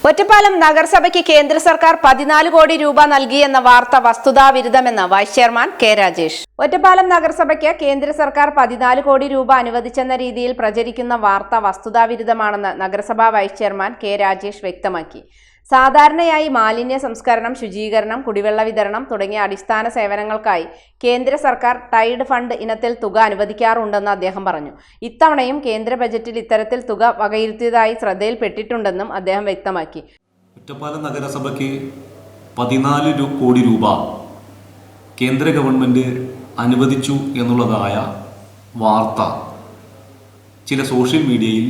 ഒറ്റപ്പാലം നഗരസഭയ്ക്ക് കേന്ദ്ര സർക്കാർ 14 കോടി രൂപ നൽകിയെന്ന വാർത്ത വസ്തുതാവിരുദ്ധമെന്ന് vice chairman K Rajesh. Ottapalam നഗരസഭയ്ക്ക് കേന്ദ്ര സർക്കാർ 14 കോടി രൂപ അനുവദിച്ചെന്ന രീതിയിൽ പ്രചരിക്കുന്ന വാർത്ത വസ്തുതാവിരുദ്ധമാണെന്ന് നഗരസഭാ വൈസ് ചെയർമാൻ കെ രാജേഷ് വ്യക്തമാക്കി. സാധാരണയായി മാലിന്യ സംസ്കരണം, ശുചീകരണം, കുടിവെള്ള വിതരണം തുടങ്ങിയ അടിസ്ഥാന സേവനങ്ങൾക്കായി കേന്ദ്ര സർക്കാർ ടൈഡ് ഫണ്ട് ഇനത്തിൽ തുക അനുവദിക്കാറുണ്ടെന്ന് അദ്ദേഹം പറഞ്ഞു. ഇത്തവണയും കേന്ദ്ര ബജറ്റിൽ ഇത്തരത്തിൽ തുക വകയിരുത്തിയതായി ശ്രദ്ധയിൽപ്പെട്ടിട്ടുണ്ടെന്നും അദ്ദേഹം വ്യക്തമാക്കി. ഒറ്റപ്പാലം നഗരസഭയ്ക്ക് 14 കോടി രൂപ കേന്ദ്ര ഗവൺമെന്റ് അനുവദിച്ചു എന്നുള്ളതായ വാർത്ത ചില സോഷ്യൽ മീഡിയയിൽ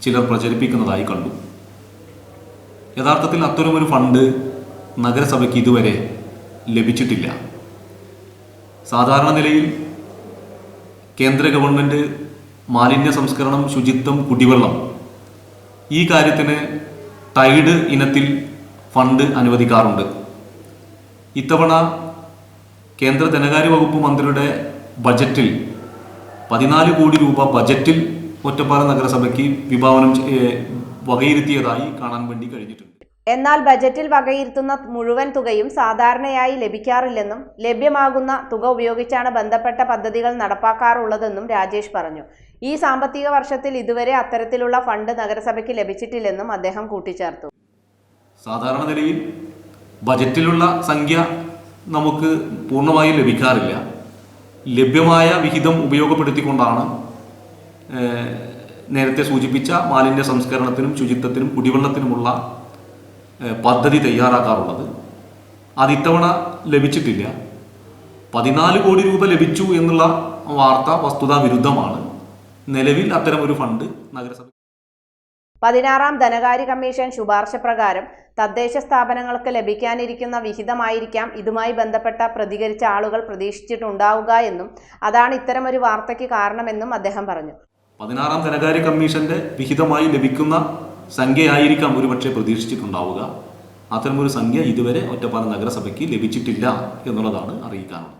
ചിലർ പ്രചരിപ്പിക്കുന്നതായി കണ്ടു. യഥാർത്ഥത്തിൽ അത്തരമൊരു ഫണ്ട് നഗരസഭയ്ക്ക് ഇതുവരെ ലഭിച്ചിട്ടില്ല. സാധാരണ നിലയിൽ കേന്ദ്ര ഗവൺമെൻറ് മാലിന്യ സംസ്കരണം, ശുചിത്വം, കുടിവെള്ളം ഈ കാര്യത്തിന് ടൈഡ് ഇനത്തിൽ ഫണ്ട് അനുവദിക്കാറുണ്ട്. ഇത്തവണ കേന്ദ്ര ധനകാര്യ വകുപ്പ് മന്ത്രിയുടെ ബജറ്റിൽ 14 കോടി രൂപ ബജറ്റിൽ ഒറ്റപ്പാലം നഗരസഭയ്ക്ക് വിഭാവനം വകയിരുത്തിയതായി കാണാൻ വേണ്ടി കഴിഞ്ഞിട്ടുണ്ട്. എന്നാൽ ബജറ്റിൽ വകയിരുത്തുന്ന മുഴുവൻ തുകയും സാധാരണയായി ലഭിക്കാറില്ലെന്നും ലഭ്യമാകുന്ന തുക ഉപയോഗിച്ചാണ് ബന്ധപ്പെട്ട പദ്ധതികൾ നടപ്പാക്കാറുള്ളതെന്നും രാജേഷ് പറഞ്ഞു. ഈ സാമ്പത്തിക വർഷത്തിൽ ഇതുവരെ അത്തരത്തിലുള്ള ഫണ്ട് നഗരസഭയ്ക്ക് ലഭിച്ചിട്ടില്ലെന്നും അദ്ദേഹം കൂട്ടിച്ചേർത്തു. സാധാരണ നിലയിൽ ബജറ്റിലുള്ള സംഖ്യ നമുക്ക് പൂർണ്ണമായും ലഭിക്കാറില്ല. ലഭ്യമായ വിഹിതം ഉപയോഗപ്പെടുത്തിക്കൊണ്ടാണ് നേരത്തെ സൂചിപ്പിച്ച മാലിന്യ സംസ്കരണത്തിനും ശുചിത്വത്തിനും കുടിവെള്ളത്തിനുമുള്ള പദ്ധതി തയ്യാറാക്കാറുള്ളത്. അത് ഇത്തവണ ലഭിച്ചിട്ടില്ല. 14 കോടി രൂപ ലഭിച്ചു എന്നുള്ള വാർത്ത വസ്തുതാ വിരുദ്ധമാണ്. നിലവിൽ അത്തരമൊരു ഫണ്ട് നഗരസഭ 16ാം ധനകാര്യ കമ്മീഷൻ ശുപാർശ പ്രകാരം തദ്ദേശ സ്ഥാപനങ്ങൾക്ക് ലഭിക്കാനിരിക്കുന്ന വിഹിതമായിരിക്കാം ഇതുമായി ബന്ധപ്പെട്ട പ്രതികരിച്ച ആളുകൾ പ്രതീക്ഷിച്ചിട്ടുണ്ടാവുക എന്നും അതാണ് ഇത്തരമൊരു വാർത്തയ്ക്ക് കാരണമെന്നും അദ്ദേഹം പറഞ്ഞു. 16ാം ധനകാര്യ കമ്മീഷന്റെ വിഹിതമായി ലഭിക്കുന്ന സംഖ്യയായിരിക്കാം ഒരുപക്ഷെ പ്രതീക്ഷിച്ചിട്ടുണ്ടാവുക. അത്തരമൊരു സംഖ്യ ഇതുവരെ ഒറ്റപ്പാലം നഗരസഭയ്ക്ക് ലഭിച്ചിട്ടില്ല എന്നുള്ളതാണ് അറിയിക്കാനുള്ളത്.